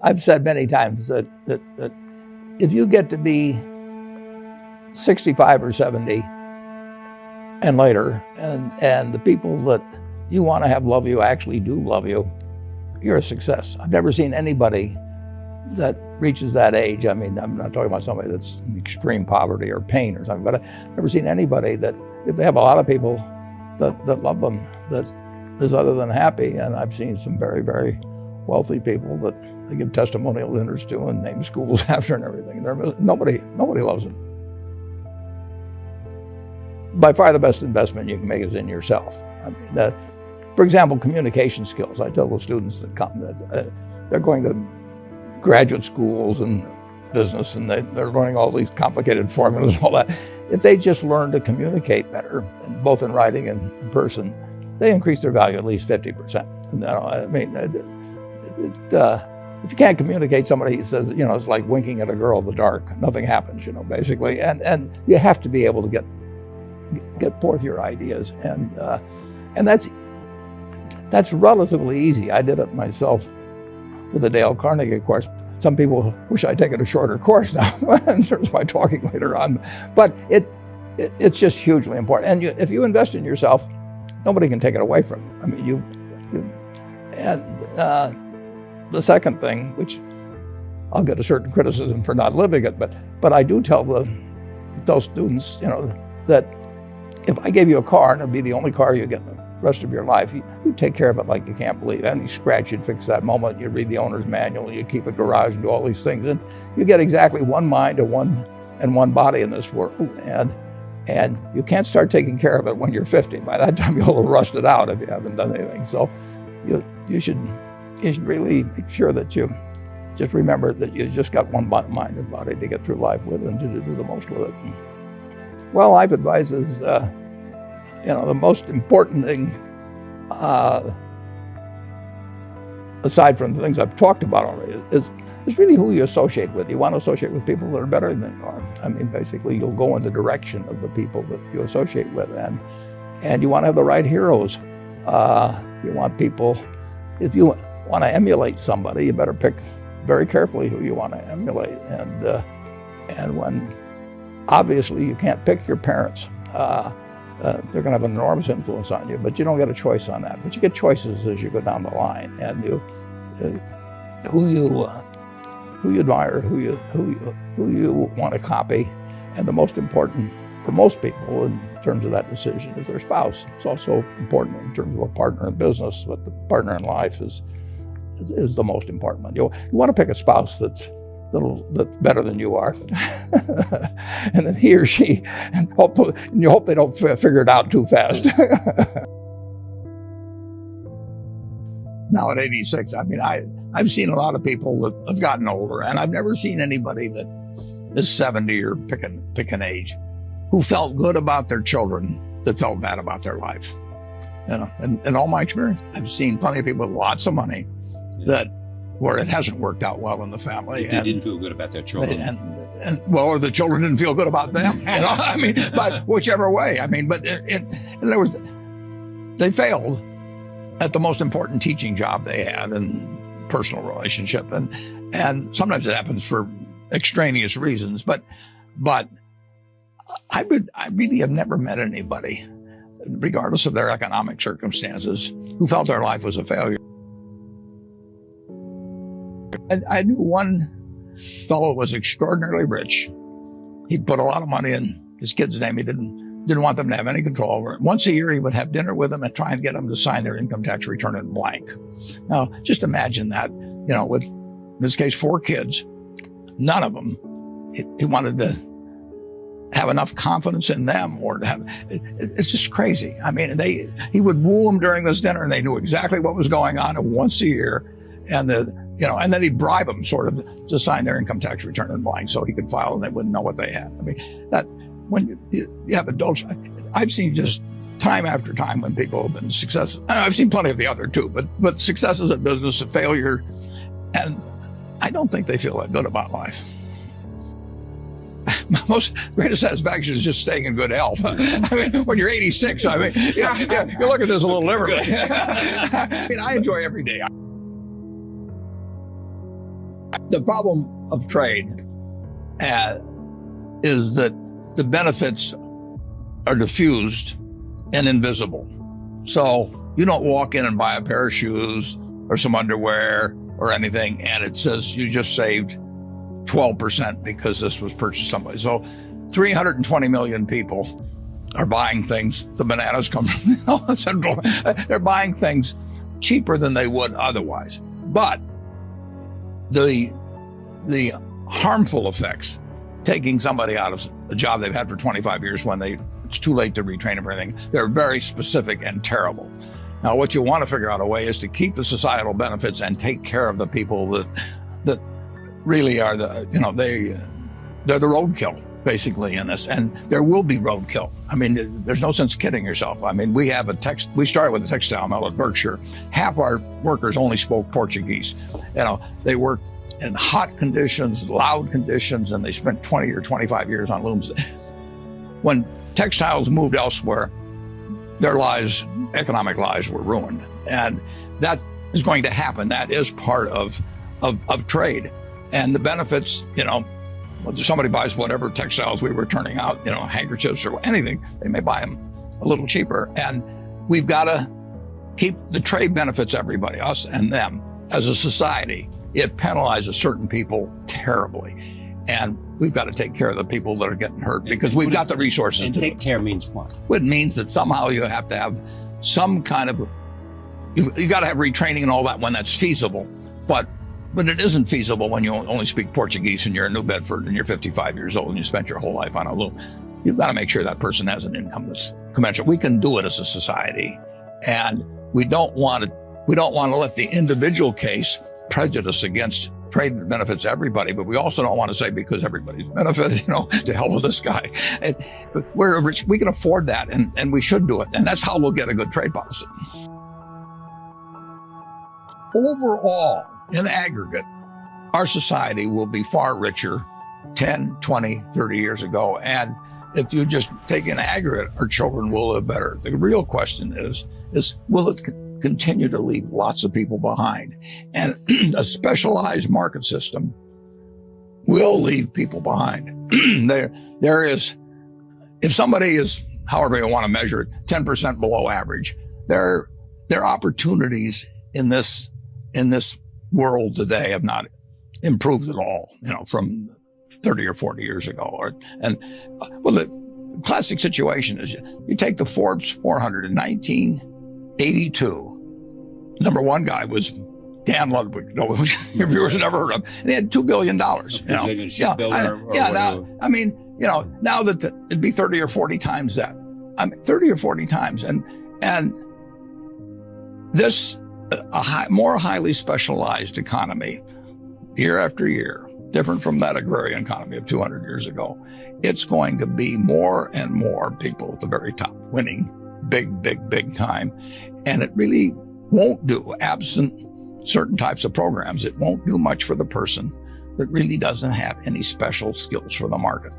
I've said many times that if you get to be 65 or 70 and later, and the people that you want to have love you actually do love you, you're a success. I've never seen anybody that reaches that age. I mean, I'm not talking about somebody that's in extreme poverty or pain or something, but I've never seen anybody that, if they have a lot of people that love them, that is other than happy. And I've seen some very, very wealthy people that they give testimonial dinners to and name schools after and everything. Nobody loves them. By far the best investment you can make is in yourself. I mean, for example, communication skills. I tell the students that come that they're going to graduate schools and business, and they're learning all these complicated formulas and all that. If they just learn to communicate better, both in writing and in person, they increase their value at least 50%. And, I mean, if you can't communicate, somebody says, it's like winking at a girl in the dark. Nothing happens, basically. And you have to be able to get forth your ideas, and that's relatively easy. I did it myself with the Dale Carnegie course. Some people wish I'd taken a shorter course now in terms of my talking later on, but it's just hugely important. And if you invest in yourself, nobody can take it away from you. I mean, the second thing, which I'll get a certain criticism for not living it, but I do tell those students, that if I gave you a car and it'd be the only car you get the rest of your life, you take care of it like you can't believe. Any scratch, you'd fix that moment. You'd read the owner's manual. You keep a garage and do all these things, and you get exactly one mind and one body in this world. And you can't start taking care of it when you're 50. By that time, you'll have rusted out if you haven't done anything. So you should really make sure that you just remember that you just got one mind and body to get through life with and to do the most with it. Well, life advice is, the most important thing, aside from the things I've talked about already, is really who you associate with. You want to associate with people that are better than you are. I mean, basically, you'll go in the direction of the people that you associate with, and you want to have the right heroes. You want people, if you want to emulate somebody, you better pick very carefully who you want to emulate. And when obviously you can't pick your parents, they're going to have an enormous influence on you, but you don't get a choice on that. But you get choices as you go down the line, and who you admire, who you want to copy, and the most important for most people in terms of that decision is their spouse. It's also important in terms of a partner in business, but the partner in life is the most important one. You want to pick a spouse that's better than you are, and then he or she, and you hope they don't figure it out too fast. Now at 86, I mean, I've seen a lot of people that have gotten older, and I've never seen anybody that is 70 or pick an age who felt good about their children that felt bad about their life. In all my experience, I've seen plenty of people with lots of money where it hasn't worked out well in the family. They didn't feel good about their children. Or the children didn't feel good about them. I mean, but whichever way. I mean, but they failed at the most important teaching job they had in personal relationship. And sometimes it happens for extraneous reasons, but I really have never met anybody, regardless of their economic circumstances, who felt their life was a failure. I knew one fellow was extraordinarily rich. He put a lot of money in his kid's name. He didn't want them to have any control over it. Once a year, he would have dinner with them and try and get them to sign their income tax return in blank. Now, just imagine that, with, in this case, 4 kids, none of them, he wanted to have enough confidence in them or to have, it's just crazy. I mean, he would woo them during this dinner, and they knew exactly what was going on, and once a year, and then he'd bribe them sort of to sign their income tax return in blank so he could file and they wouldn't know what they had. I mean, that when you have adults, I've seen just time after time when people have been successful. I've seen plenty of the other too, but successes at business, a failure, and I don't think they feel that good about life. My most greatest satisfaction is just staying in good health. I mean, when you're 86, I mean, you look at this a little differently. I mean, I enjoy every day. The problem of trade is that the benefits are diffused and invisible. So you don't walk in and buy a pair of shoes or some underwear or anything, and it says you just saved 12% because this was purchased somebody. So 320 million people are buying things. The bananas come from Central. They're buying things cheaper than they would otherwise. But the harmful effects, taking somebody out of a job they've had for 25 years when it's too late to retrain them for anything, they're very specific and terrible. Now, what you want to figure out a way is to keep the societal benefits and take care of the people that really are they're the roadkill, basically, in this. And there will be roadkill. I mean, there's no sense kidding yourself. I mean, we started with a textile mill at Berkshire. Half our workers only spoke Portuguese. They worked in hot conditions, loud conditions, and they spent 20 or 25 years on looms. When textiles moved elsewhere, their lives, economic lives, were ruined. And that is going to happen. That is part of trade. And the benefits, whether somebody buys whatever textiles we were turning out, handkerchiefs or anything, they may buy them a little cheaper. And we've got to keep the trade benefits everybody, us and them. As a society, it penalizes certain people terribly. And we've got to take care of the people that are getting hurt because we've got the resources and to take care means what? It means that somehow you have to have some kind of, you got to have retraining and all that when that's feasible. But it isn't feasible when you only speak Portuguese and you're in New Bedford and you're 55 years old and you spent your whole life on a loom. You've got to make sure that person has an income that's commensurate. We can do it as a society, and we don't want to let the individual case prejudice against trade benefits everybody, but we also don't want to say because everybody's benefited, to hell with this guy. And we're rich, we can afford that, and we should do it. And that's how we'll get a good trade policy. Overall, in aggregate, our society will be far richer 10, 20, 30 years ago. And if you just take in aggregate, our children will live better. The real question is will it continue to leave lots of people behind? And a specialized market system will leave people behind. There is, if somebody is, however you want to measure it, 10% below average, there are opportunities in this world today have not improved at all, from 30 or 40 years ago. The classic situation is you take the Forbes 400 in 1982. Number one guy was Dan Ludwig. Your viewers have never heard of him. And he had $2 billion. Now that it'd be 30 or 40 times that. 30 or 40 times. And this, more highly specialized economy, year after year, different from that agrarian economy of 200 years ago, it's going to be more and more people at the very top winning big time. And it really won't do, absent certain types of programs, it won't do much for the person that really doesn't have any special skills for the market.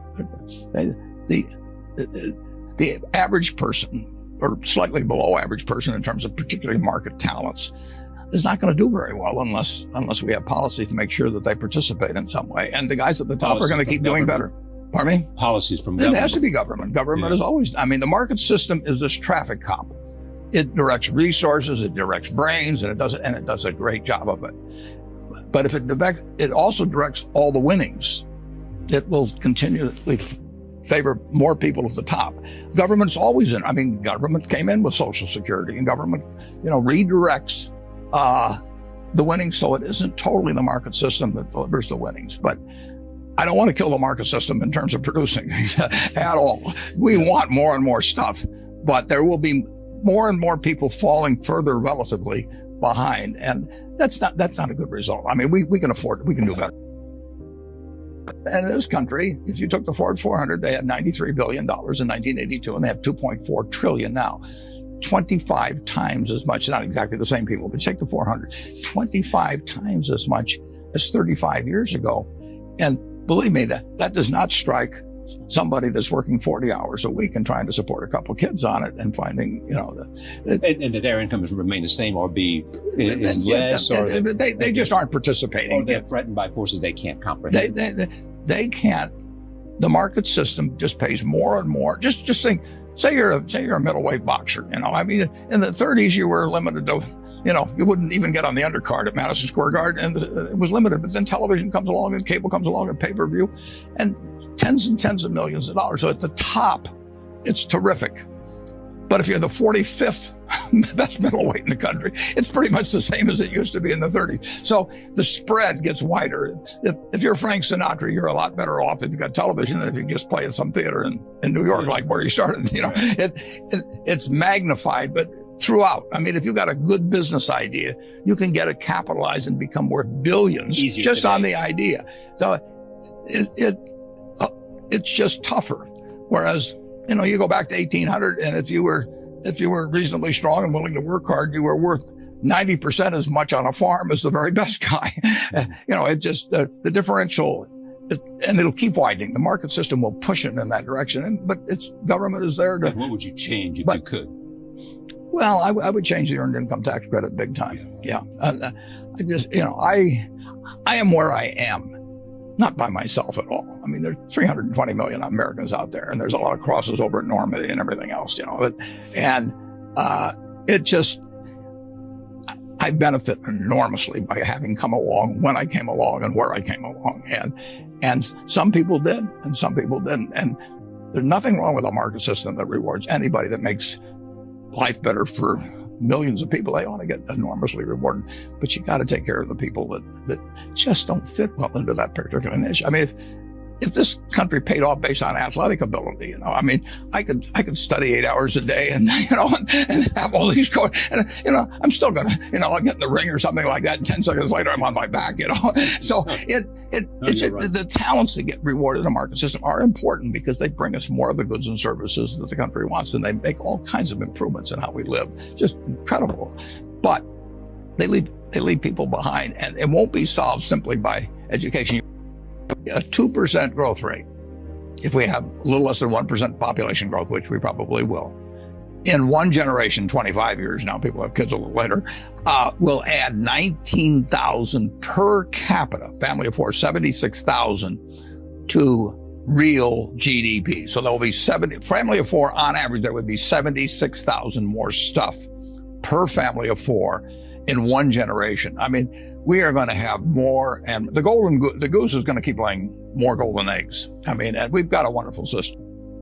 The average person, or slightly below average person in terms of particularly market talents, is not going to do very well unless we have policies to make sure that they participate in some way. And the guys at the top are going to keep doing better. Pardon me? Policies from government. It has to be government. Government is always, the market system is this traffic cop. It directs resources, it directs brains, and it does a great job of it. But if it also directs all the winnings, it will continually favor more people at the top. Government's always government came in with Social Security, and government, redirects the winnings, so it isn't totally the market system that delivers the winnings. But I don't want to kill the market system in terms of producing things at all. We want more and more stuff, but there will be more and more people falling further relatively behind, and that's not a good result. We can afford it. We can do better. And in this country, if you took the Forbes 400, they had $93 billion in 1982, and they have $2.4 trillion now. 25 times as much, not exactly the same people, but take the 400, 25 times as much as 35 years ago. And believe me, that does not strike somebody that's working 40 hours a week and trying to support a couple kids on it and finding, and that their incomes remain the same or be is less, or they just aren't participating. Or they're threatened by forces they can't comprehend. They can't. The market system just pays more and more. Just think, say you're a middleweight boxer. I mean, in the 30s you were limited to, you wouldn't even get on the undercard at Madison Square Garden, and it was limited. But then television comes along, and cable comes along, and pay-per-view, and tens and tens of millions of dollars. So at the top, it's terrific. But if you're the 45th best middleweight in the country, it's pretty much the same as it used to be in the 30s. So the spread gets wider. If you're Frank Sinatra, you're a lot better off if you've got television than if you just play at some theater in New York, like where you started. It's magnified, but throughout. I mean, if you've got a good business idea, you can get it capitalized and become worth billions just on the idea. So it's just tougher. Whereas, you go back to 1800, and if you were reasonably strong and willing to work hard, you were worth 90% as much on a farm as the very best guy. It just, the differential, and it'll keep widening. The market system will push it in that direction. But government is there to. What would you change if you could? Well, I would change the earned income tax credit big time. Yeah. I am where I am. Not by myself at all. I mean, there's 320 million Americans out there, and there's a lot of crosses over at Normandy and everything else, I benefit enormously by having come along when I came along and where I came along. And some people did, and some people didn't. And there's nothing wrong with a market system that rewards anybody that makes life better for millions of people. They want to get enormously rewarded, but you got to take care of the people that just don't fit well into that particular niche. I mean, if this country paid off based on athletic ability, I mean, I could study 8 hours a day and have all these going, and I'm still gonna, I'll get in the ring or something like that, and 10 seconds later I'm on my back, So the talents that get rewarded in the market system are important because they bring us more of the goods and services that the country wants, and they make all kinds of improvements in how we live. Just incredible. But they leave people behind, and it won't be solved simply by education. A 2% growth rate, if we have a little less than 1% population growth, which we probably will, in one generation, 25 years now, people have kids a little later, will add 19,000 per capita, family of four, 76,000 to real GDP. So there will be family of four, on average, there would be 76,000 more stuff per family of four in one generation. I mean, we are going to have more, and the goose is going to keep laying more golden eggs. I mean, and we've got a wonderful system.